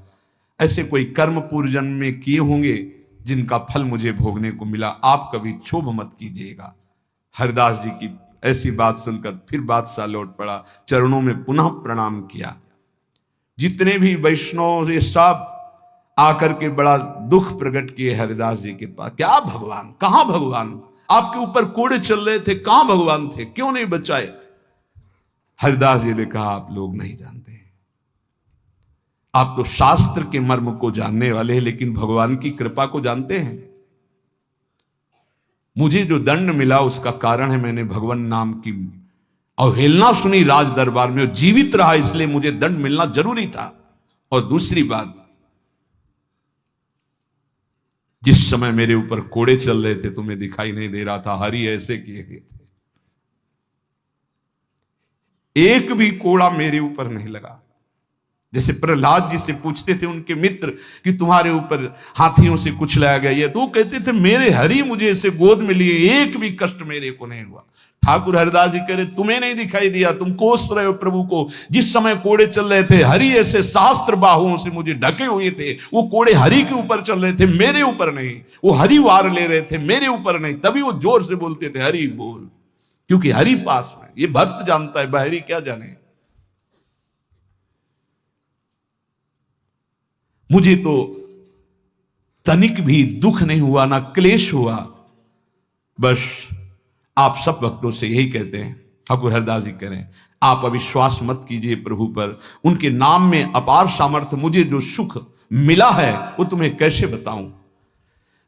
ऐसे कोई कर्म पूर्व जन्म में किए होंगे जिनका फल मुझे भोगने को मिला, आप कभी क्षोभ मत कीजिएगा। हरिदास जी की ऐसी बात सुनकर फिर बादशाह लौट पड़ा, चरणों में पुनः प्रणाम किया। जितने भी वैष्णव ये सब आकर के बड़ा दुख प्रकट किए हरिदास जी के पास। क्या भगवान, कहां भगवान, आपके ऊपर कोड़े चल रहे थे, कहां भगवान थे, क्यों नहीं बचाए। हरिदास जी ने कहा आप लोग नहीं जानते, आप तो शास्त्र के मर्म को जानने वाले हैं, लेकिन भगवान की कृपा को जानते हैं। मुझे जो दंड मिला उसका कारण है मैंने भगवान नाम की अवहेलना सुनी राज दरबार में, जीवित रहा, इसलिए मुझे दंड मिलना जरूरी था। और दूसरी बात, जिस समय मेरे ऊपर कोड़े चल रहे थे तुम्हें दिखाई नहीं दे रहा था, हरि ऐसे किए गए थे, एक भी कोड़ा मेरे ऊपर नहीं लगा। जैसे प्रहलाद जी से पूछते थे उनके मित्र कि तुम्हारे ऊपर हाथियों से कुछ लाया गया है, तो वो कहते थे मेरे हरि मुझे ऐसे गोद में लिए, एक भी कष्ट मेरे को नहीं हुआ। ठाकुर हरिदास जी कह रहे तुम्हें नहीं दिखाई दिया, तुम कोस रहे हो प्रभु को। जिस समय कोड़े चल रहे थे हरि ऐसे शास्त्र बाहुओं से मुझे ढके हुए थे, वो कोड़े हरि के ऊपर चल रहे थे, मेरे ऊपर नहीं। वो हरि वार ले रहे थे, मेरे ऊपर नहीं। तभी वो जोर से बोलते थे हरि बोल, क्योंकि हरि पास में। ये भक्त जानता है, बाहरी क्या जाने। मुझे तो तनिक भी दुख नहीं हुआ, ना क्लेश हुआ। बस आप सब भक्तों से यही कहते हैं, ठाकुर हरदास जी करें, आप अविश्वास मत कीजिए प्रभु पर। उनके नाम में अपार सामर्थ्य, मुझे जो सुख मिला है वो तुम्हें कैसे बताऊं।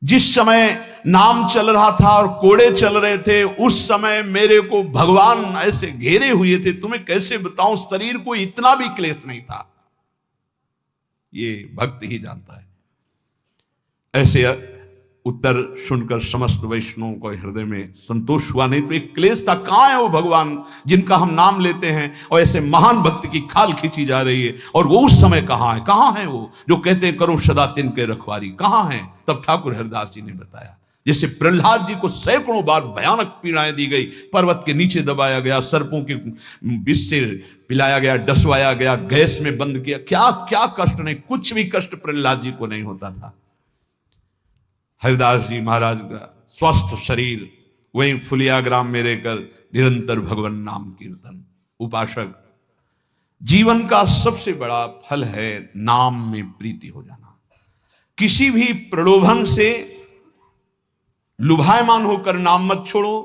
जिस समय नाम चल रहा था और कोड़े चल रहे थे, उस समय मेरे को भगवान ऐसे घेरे हुए थे, तुम्हें कैसे बताऊं। शरीर को इतना भी क्लेश नहीं था, ये भक्त ही जानता है। ऐसे उत्तर सुनकर समस्त वैष्णवों को हृदय में संतोष हुआ। नहीं तो एक क्लेश था, कहां है वो भगवान जिनका हम नाम लेते हैं और ऐसे महान भक्त की खाल खींची जा रही है, और वो उस समय कहां है वो जो कहते हैं करो सदा तिनके रखवारी, कहां है। तब ठाकुर हरदास जी ने बताया, जैसे प्रहलाद जी को सैकड़ों बार भयानक पीड़ाएं दी गई, पर्वत के नीचे दबाया गया, सर्पों के विष से पिलाया गया, डसवाया गया, गैस में बंद किया, क्या क्या कष्ट नहीं, कुछ भी कष्ट प्रहलाद जी को नहीं होता था। हरिदास जी महाराज का स्वस्थ शरीर वहीं फुलिया ग्राम में रहकर निरंतर भगवान नाम कीर्तन। उपासक, जीवन का सबसे बड़ा फल है नाम में प्रीति हो जाना। किसी भी प्रलोभन से लुभायमान होकर नाम मत छोड़ो,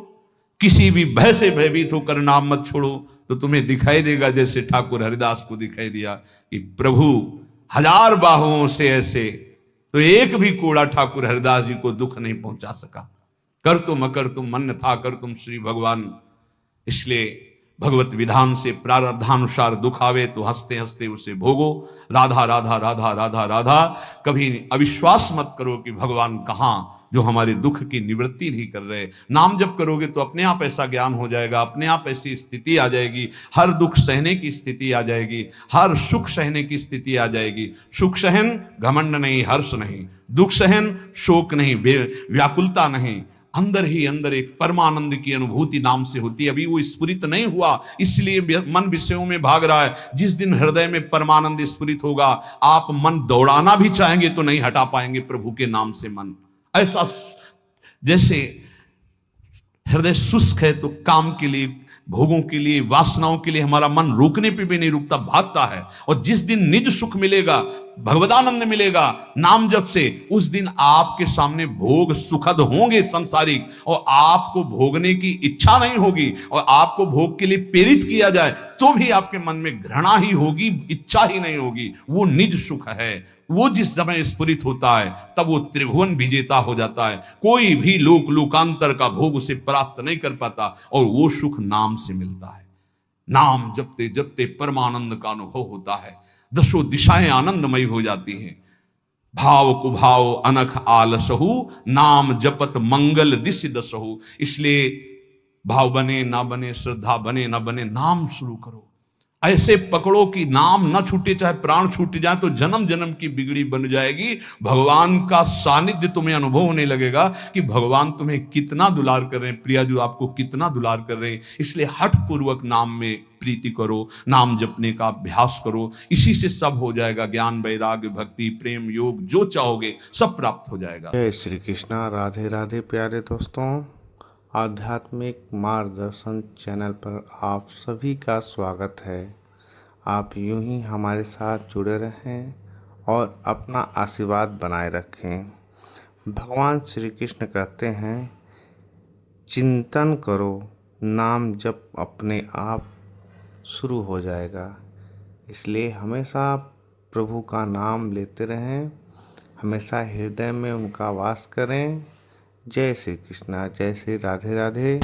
किसी भी भय से भयभीत होकर नाम मत छोड़ो, तो तुम्हें दिखाई देगा जैसे ठाकुर हरिदास को दिखाई दिया कि प्रभु हजार बाहुओं से ऐसे, तो एक भी कोड़ा ठाकुर हरिदास जी को दुख नहीं पहुंचा सका। कर तुम अकर तुम मन था कर तुम श्री भगवान। इसलिए भगवत विधान से प्रारब्धानुसार दुख आवे तो हंसते हंसते उसे भोगो। राधा राधा राधा राधा राधा, कभी अविश्वास मत करो कि भगवान कहां, जो हमारे दुख की निवृत्ति नहीं कर रहे। नाम जप करोगे तो अपने आप ऐसा ज्ञान हो जाएगा, अपने आप ऐसी स्थिति आ जाएगी, हर दुख सहने की स्थिति आ जाएगी, हर सुख सहने की स्थिति आ जाएगी। सुख सहन घमंड नहीं, हर्ष नहीं, दुख सहन शोक नहीं, व्याकुलता नहीं, अंदर ही अंदर एक परमानंद की अनुभूति नाम से होती है। अभी वो स्फुरित नहीं हुआ, इसलिए मन विषयों में भाग रहा है। जिस दिन हृदय में परमानंद स्फुरित होगा, आप मन दौड़ाना भी चाहेंगे तो नहीं हटा पाएंगे प्रभु के नाम से मन। ऐसा जैसे हृदय शुष्क है तो काम के लिए, भोगों के लिए, वासनाओं के लिए हमारा मन रोकने पे भी नहीं रुकता, भागता है। और जिस दिन निज सुख मिलेगा, भगवदानंद मिलेगा नाम जप से, उस दिन आपके सामने भोग सुखद होंगे संसारिक, और आपको भोगने की इच्छा नहीं होगी, और आपको भोग के लिए प्रेरित किया जाए तो भी आपके मन में घृणा ही होगी, इच्छा ही नहीं होगी। वो निज सुख है, वो जिस समय स्फुरित होता है तब वो त्रिभुवन विजेता हो जाता है। कोई भी लोकांतर का भोग उसे प्राप्त नहीं कर पाता, और वो सुख नाम से मिलता है। नाम जपते जपते परमानंद का अनुभव होता है, दसों दिशाएं आनंदमयी हो जाती हैं। भाव कुभाव अनख आलसहु, नाम जपत मंगल दिश दसहु। इसलिए भाव बने ना बने, श्रद्धा बने ना बने, नाम शुरू करो। ऐसे पकड़ो कि नाम ना छूटे, चाहे प्राण छूट जाए तो जन्म जन्म की बिगड़ी बन जाएगी। भगवान का सानिध्य तुम्हें अनुभव होने लगेगा कि भगवान तुम्हें कितना दुलार कर रहे हैं, प्रियाजू आपको कितना दुलार कर रहे हैं। इसलिए हठ पूर्वक नाम में प्रीति करो, नाम जपने का अभ्यास करो। इसी से सब हो जाएगा, ज्ञान वैराग्य भक्ति प्रेम योग जो चाहोगे सब प्राप्त हो जाएगा। जय श्री कृष्णा। राधे राधे प्यारे दोस्तों, आध्यात्मिक मार्गदर्शन चैनल पर आप सभी का स्वागत है। आप यूं ही हमारे साथ जुड़े रहें और अपना आशीर्वाद बनाए रखें। भगवान श्री कृष्ण कहते हैं, चिंतन करो, नाम जप अपने आप शुरू हो जाएगा। इसलिए हमेशा प्रभु का नाम लेते रहें, हमेशा हृदय में उनका वास करें। जय श्री कृष्णा, जय श्री राधे राधे।